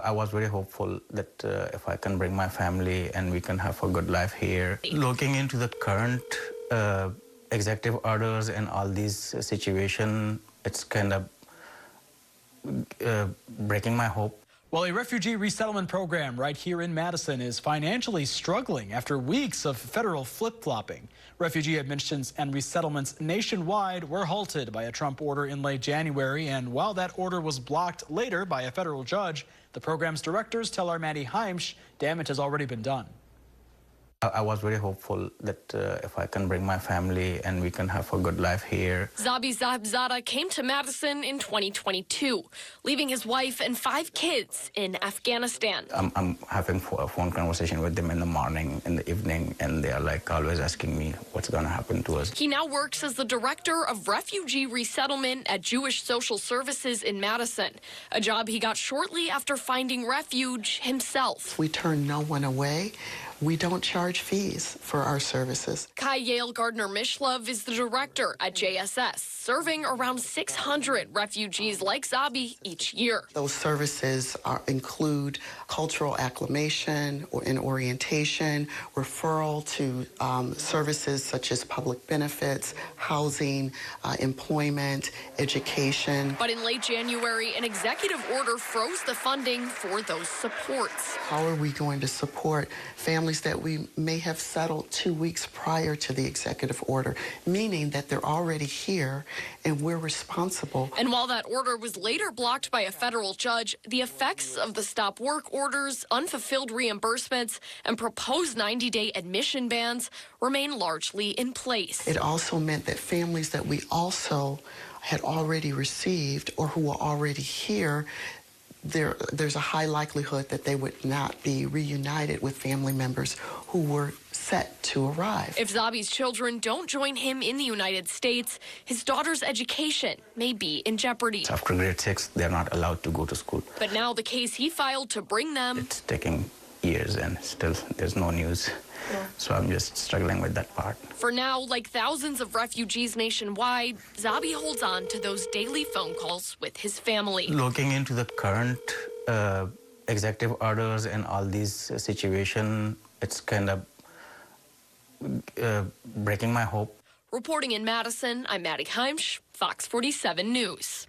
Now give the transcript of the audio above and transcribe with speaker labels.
Speaker 1: I was very hopeful that if I can bring my family and we can have a good life here. Looking into the current executive orders and all these situations, it's kind of breaking my hope.
Speaker 2: Well, a refugee resettlement program right here in Madison is financially struggling after weeks of federal flip-flopping. Refugee admissions and resettlements nationwide were halted by a Trump order in late January, and while that order was blocked later by a federal judge, the program's directors tell our Maddie Heimsch damage has already been done.
Speaker 1: I was very hopeful that if I can bring my family and we can have a good life here.
Speaker 3: Zabi Sahibzada came to Madison in 2022, leaving his wife and 5 kids in Afghanistan.
Speaker 1: I'm having a phone conversation with them in the morning, in the evening, and they are like always asking me what's going to happen to us.
Speaker 3: He now works as the director of refugee resettlement at Jewish Social Services in Madison, a job he got shortly after finding refuge himself.
Speaker 4: We turn no one away. We don't charge fees for our services.
Speaker 3: Kai Yale Gardner-Mishlove is the director at JSS, serving around 600 refugees like Zabi each year.
Speaker 4: Those services include cultural acclimation and orientation, referral to services such as public benefits, housing, employment, education.
Speaker 3: But in late January, an executive order froze the funding for those supports.
Speaker 4: How are we going to support families that we may have settled 2 weeks prior to the executive order, meaning that they're already here and we're responsible?
Speaker 3: And while that order was later blocked by a federal judge, the effects of the stop work orders, unfulfilled reimbursements, and proposed 90-day admission bans remain largely in place.
Speaker 4: It also meant that families that we also had already received or who were already here, there's a high likelihood that they would not be reunited with family members who were set to arrive.
Speaker 3: If Zabi's children don't join him in the United States, his daughter's education may be in jeopardy.
Speaker 1: After grade 6, they're not allowed to go to school.
Speaker 3: But now the case he filed to bring them...
Speaker 1: It's taking years and still there's no news. Yeah. So I'm just struggling with that part.
Speaker 3: For now, like thousands of refugees nationwide, Zabi holds on to those daily phone calls with his family.
Speaker 1: Looking into the current executive orders and all these situations, it's kind of breaking my hope.
Speaker 3: Reporting in Madison, I'm Maddie Heimsch, Fox 47 News.